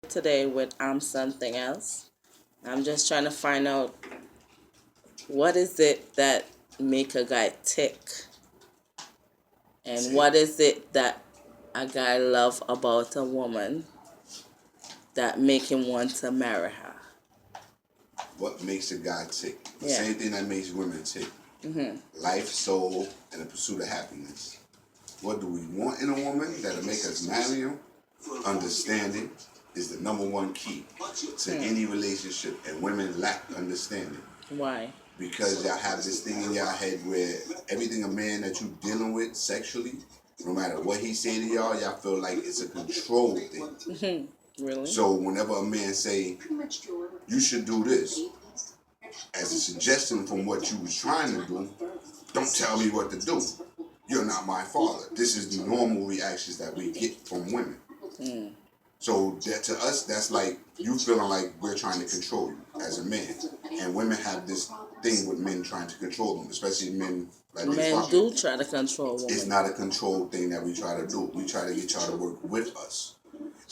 today with something else. I'm just trying to find out what is it that make a guy tick, and what is it that a guy love about a woman that make him want to marry her. What makes a guy tick? The Yeah. same thing that makes women tick. Life, soul, and the pursuit of happiness. What do we want in a woman that'll make us marry him? Understanding is the number one key to any relationship, and women lack understanding. Why? Because y'all have this thing in y'all head where everything a man that you dealing with sexually, no matter what he say to y'all feel like it's a control thing. Really? So whenever a man say, you should do this, as a suggestion from what you was trying to do, don't tell me what to do. You're not my father. This is the normal reactions that we get from women. So that to us, that's like you feeling like we're trying to control you as a man. And women have this thing with men trying to control them, especially men like men do try to control women. It's not a control thing that we try to do. We try to get y'all to work with us.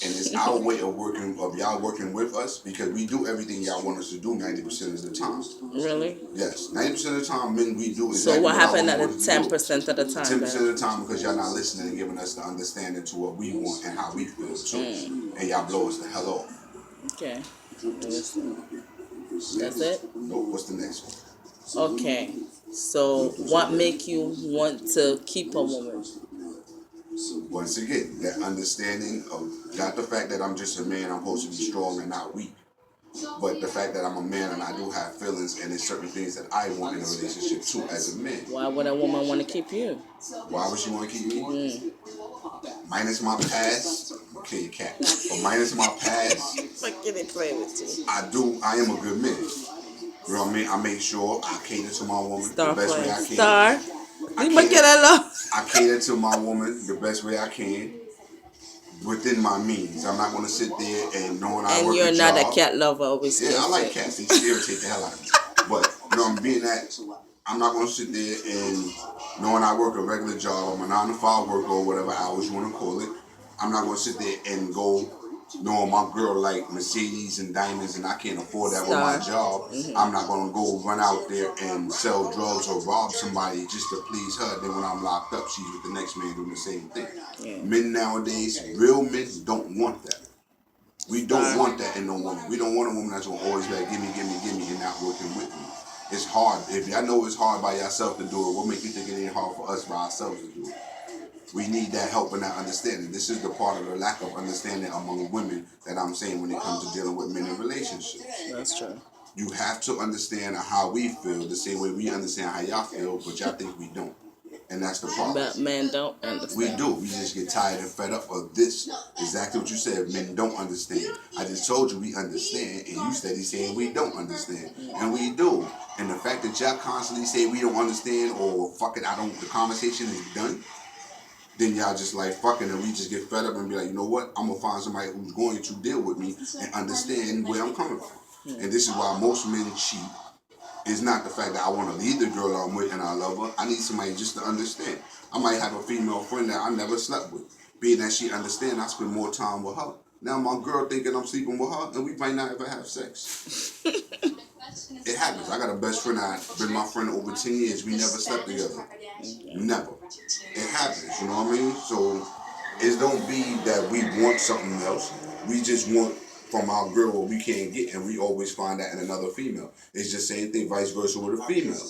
And it's our way of working, of y'all working with us, because we do everything y'all want us to do 90% of the time. Really? Yes. 90% of the time, men, we do exactly so what happened at the 10% of the time? 10% of the time, because y'all not listening and giving us the understanding to what we want and how we feel too. And y'all blow us the hell off. Okay. That's it? No, what's the next one? Okay. So what make you want to keep a woman? Once again, that understanding of not the fact that I'm just a man, I'm supposed to be strong and not weak, but the fact that I'm a man and I do have feelings, and there's certain things that I want in a relationship too as a man. Why would a woman want to keep you? Why would she want to keep me? Minus my past, kill your cat. But minus my past, I am a good man. You know what I mean? I make sure I cater to my woman the best way I can. I cater to my woman the best way I can within my means. I'm not going to sit there and knowing I work a job. And you're not a cat lover, obviously. Yeah, I like cats. They irritate the hell out of me. But, you know, being that, I'm not going to sit there and knowing I work a regular job, I'm a 9 to 5 worker or whatever hours you want to call it. I'm not going to sit there and go knowing my girl like Mercedes and diamonds and I can't afford that with my job. I'm not going to go run out there and sell drugs or rob somebody just to please her. Then when I'm locked up, she's with the next man doing the same thing. Yeah. Men nowadays, real men don't want that. We don't want that in no woman. We don't want a woman that's going to always be like, give me, and not working with me. It's hard. If y'all know it's hard by yourself to do it, what make you think it ain't hard for us by ourselves to do it? We need that help and that understanding. This is the part of the lack of understanding among women that I'm saying when it comes to dealing with men in relationships. That's true. You have to understand how we feel the same way we understand how y'all feel, but y'all think we don't. And that's the problem. But men don't understand. We do. We just get tired and fed up of this. Exactly what you said. Men don't understand. I just told you we understand, and you steady saying we don't understand. And we do. And the fact that y'all constantly say we don't understand or fuck it, the conversation is done, then y'all just like fucking, and we just get fed up and be like, you know what? I'm going to find somebody who's going to deal with me and understand where I'm coming from. And this is why most men cheat. It's not the fact that I want to leave the girl I'm with and I love her. I need somebody just to understand. I might have a female friend that I never slept with. Being that she understands, I spend more time with her. Now my girl thinking I'm sleeping with her, and we might not ever have sex. It happens. I got a best friend that's been my friend over 10 years. We never slept together. Never. It happens, you know what I mean? So it don't be that we want something else. We just want from our girl what we can't get, and we always find that in another female. It's just same thing, vice versa with a female.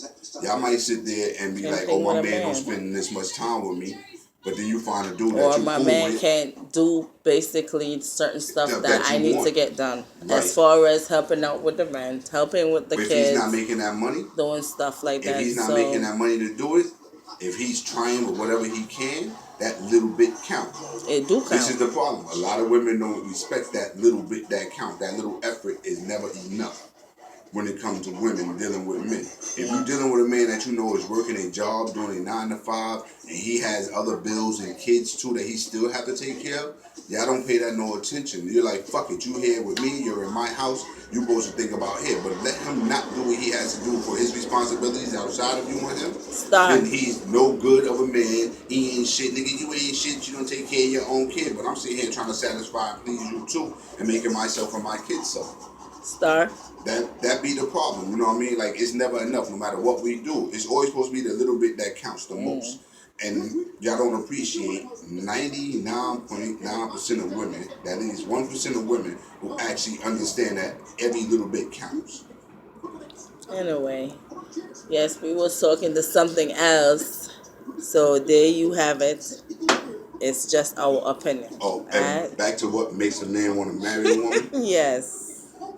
Y'all might sit there and be like, oh, my man don't spend this much time with me. But then you find a dude that you cool with. Or my man can't do basically certain stuff that I need to get done. Right. As far as helping out with the rent, helping with the kids. If he's not making that money. Doing stuff like that. If he's not making that money to do it, if he's trying with whatever he can, that little bit counts. It do count. This is the problem. A lot of women don't respect that little bit that count. That little effort is never enough. when it comes to women dealing with men. If you're dealing with a man that you know is working a job, doing a 9 to 5, and he has other bills and kids too that he still have to take care of, y'all don't pay that no attention. You're like, fuck it, you here with me, you're in my house, you're supposed to think about him. But let him not do what he has to do for his responsibilities outside of you and him. Stop. Then he's no good of a man. He ain't shit. Nigga, you ain't shit. You don't take care of your own kid. But I'm sitting here trying to satisfy and please you too and making myself and my kids suffer. Star. That be the problem, you know what I mean? Like, it's never enough, no matter what we do. It's always supposed to be the little bit that counts the most. And y'all don't appreciate 99.9% of women, that is 1% of women, who actually understand that every little bit counts. Anyway, yes, we was talking to something else. So there you have it. It's just our opinion. Oh, and Alright? back to what makes a man want to marry a woman. Yes.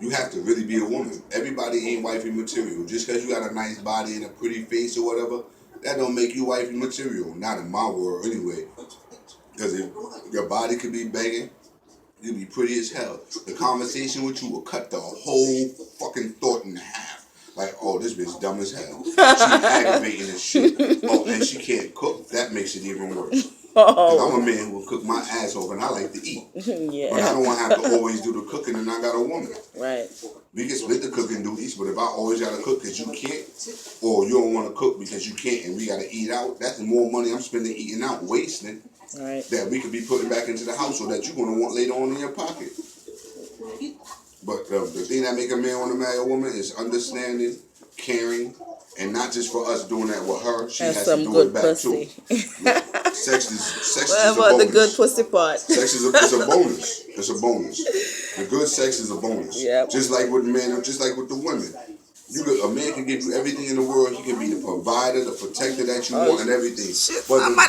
You have to really be a woman. Everybody ain't wifey material. Just because you got a nice body and a pretty face or whatever, that don't make you wifey material. Not in my world anyway. Because if your body could be banging, you'd be pretty as hell. The conversation with you will cut the whole fucking thought in half. Like, oh, this bitch dumb as hell. She aggravating as shit. Oh, and she can't cook. That makes it even worse. Because I'm a man who will cook my ass off and I like to eat. Yeah. But I don't want to have to always do the cooking and I got a woman. Right. We can split the cooking duties, but if I always got to cook because you can't, or you don't want to cook because you can't and we got to eat out, that's more money I'm spending eating out, wasting, Right. that we could be putting back into the house or that you're going to want later on in your pocket. But the thing that make a man want to marry a woman is understanding, caring, and not just for us doing that with her. She And has some to do good it back pussy. too. Sex is What a about bonus. the good pussy part? Sex is a bonus. It's a bonus. The good sex is a bonus. Yep. Just like with men, just like with the women. A man can give you everything in the world. He can be the provider, the protector that you want, and everything. Shit, But somebody